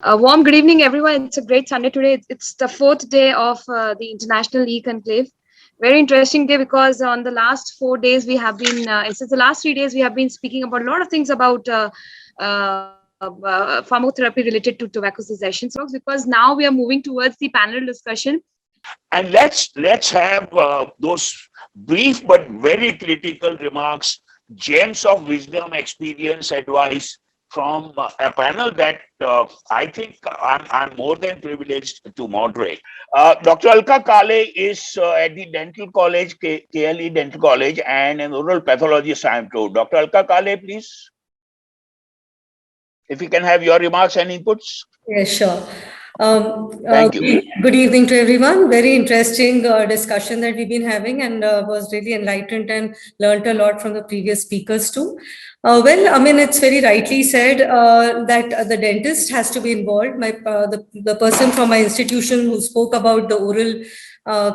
A warm good evening, everyone. It's a great Sunday today. It's the fourth day of the International E-Conclave. Very interesting day because on the last 4 days we have been, since the last 3 days we have been speaking about a lot of things about pharmacotherapy related to tobacco cessation. So, because now we are moving towards the panel discussion. And let's have those brief but very critical remarks, gems of wisdom, experience, advice from a panel that I think I'm more than privileged to moderate. Dr. Alka Kale is at the Dental College, KLE Dental College, and an oral pathologist I am told. Dr. Alka Kale, please, if you can have your remarks and inputs. Yes, sure. Thank you. Good evening to everyone. Very interesting discussion that we've been having, and was really enlightened and learned a lot from the previous speakers too. It's very rightly said that the dentist has to be involved. The person from my institution who spoke about the oral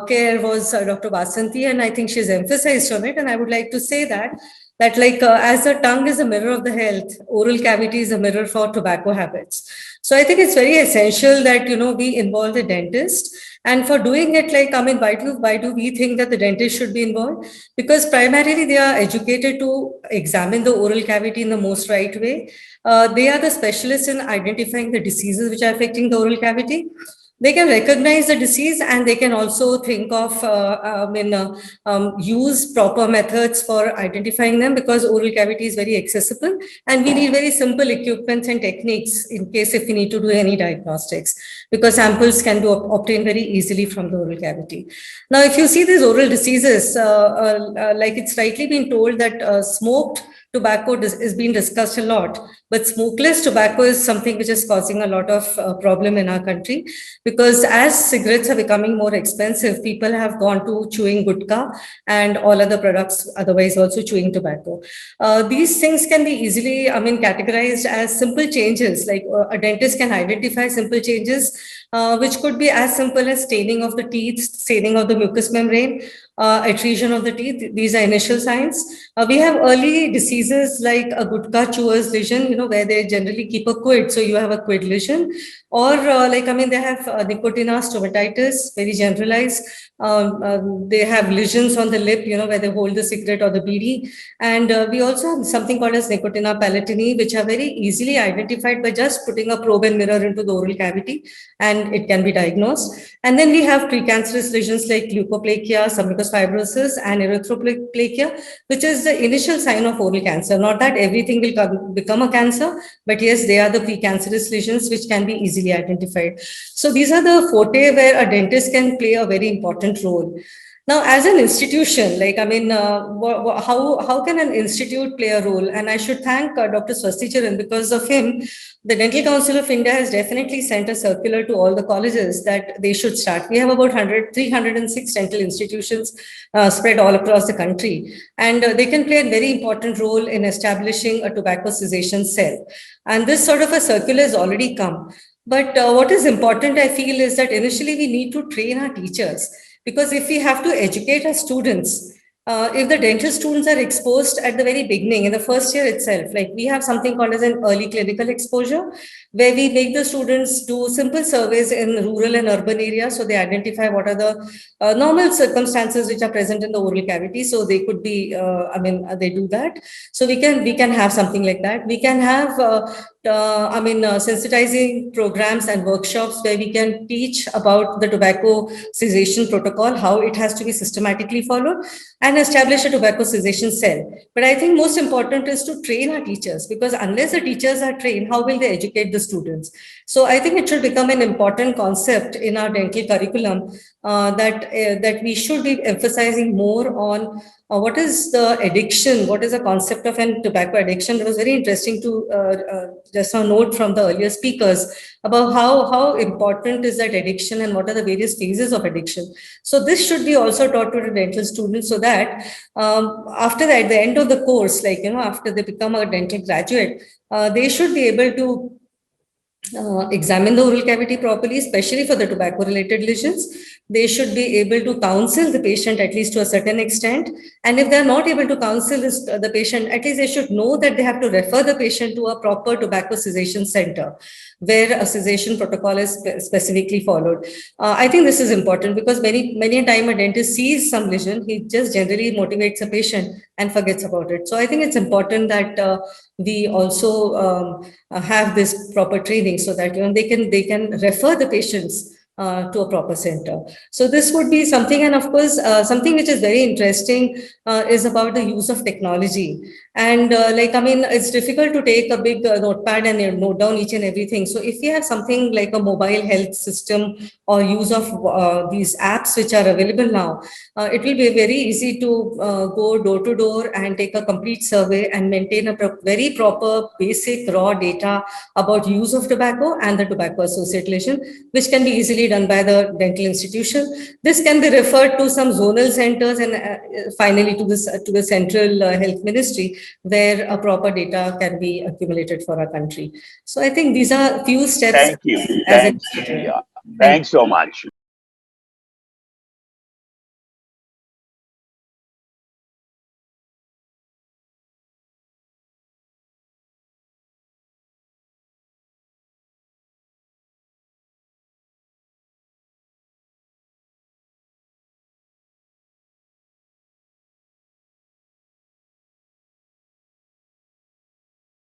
care was Dr. Basanti, and I think she's emphasized on it. And I would like to say that as the tongue is a mirror of the health, oral cavity is a mirror for tobacco habits. So I think it's very essential that we involve the dentist. And for doing it, why do we think that the dentist should be involved? Because primarily they are educated to examine the oral cavity in the most right way. They are the specialists in identifying the diseases which are affecting the oral cavity. They can recognize the disease, and they can also think of use proper methods for identifying them, because oral cavity is very accessible and we need very simple equipments and techniques in case if we need to do any diagnostics, because samples can be obtained very easily from the oral cavity. Now, if you see these oral diseases, like it's rightly been told that smoked tobacco is being discussed a lot, but smokeless tobacco is something which is causing a lot of problem in our country, because as cigarettes are becoming more expensive, people have gone to chewing gutka and all other products, otherwise also chewing tobacco. These things can be easily, categorized as simple changes, like a dentist can identify simple changes, which could be as simple as staining of the teeth, staining of the mucous membrane, atresion of the teeth. These are initial signs. We have early diseases like a gutka chewer's lesion, where they generally keep a quid. So you have a quid lesion. Or they have nicotina stomatitis, very generalized. They have lesions on the lip, where they hold the cigarette or the bidi. And we also have something called as nicotina palatini, which are very easily identified by just putting a probe and mirror into the oral cavity, and it can be diagnosed. And then we have precancerous lesions like leukoplakia, submucous fibrosis, and erythroplakia, which is the initial sign of oral cancer. Not that everything will become a cancer, but yes, they are the precancerous lesions which can be easily identified. So these are the forte where a dentist can play a very important role. Now, as an institution, how can an institute play a role? And I should thank Dr. Swasti Charan. Because of him, the Dental Council of India has definitely sent a circular to all the colleges that they should start. We have about 306 dental institutions spread all across the country. And they can play a very important role in establishing a tobacco cessation cell. And this sort of a circular has already come. But what is important, I feel, is that initially we need to train our teachers. Because if we have to educate our students, if the dental students are exposed at the very beginning, in the first year itself, like we have something called as an early clinical exposure, where we make the students do simple surveys in rural and urban areas. So they identify what are the normal circumstances which are present in the oral cavity. So they could be, they do that. So we can have something like that. We can have sensitizing programs and workshops where we can teach about the tobacco cessation protocol, how it has to be systematically followed, and establish a tobacco cessation cell. But I think most important is to train our teachers, because unless the teachers are trained, how will they educate the students? So I think it should become an important concept in our dental curriculum, that we should be emphasizing more on what is the addiction, what is the concept of an tobacco addiction. It was very interesting to just a note from the earlier speakers about how important is that addiction and what are the various phases of addiction. So this should be also taught to the dental students, so that after that, at the end of the course, after they become a dental graduate, they should be able to examine the oral cavity properly, especially for the tobacco-related lesions. They should be able to counsel the patient at least to a certain extent. And if they're not able to counsel the patient, at least they should know that they have to refer the patient to a proper tobacco cessation center where a cessation protocol is specifically followed. I think this is important because many a time a dentist sees some lesion, he just generally motivates a patient and forgets about it. So I think it's important that we also have this proper training so that they can refer the patients to a proper center. So this would be something, and of course, something which is very interesting is about the use of technology. And it's difficult to take a big notepad and note down each and everything. So if you have something like a mobile health system or use of these apps which are available now, it will be very easy to go door to door and take a complete survey and maintain a very proper basic raw data about use of tobacco and the tobacco associated lesion, which can be easily done by the dental institution. This can be referred to some zonal centers and finally to the central health ministry, where a proper data can be accumulated for our country. So I think these are few steps. Thank you. Thanks. Yeah. Thanks so much.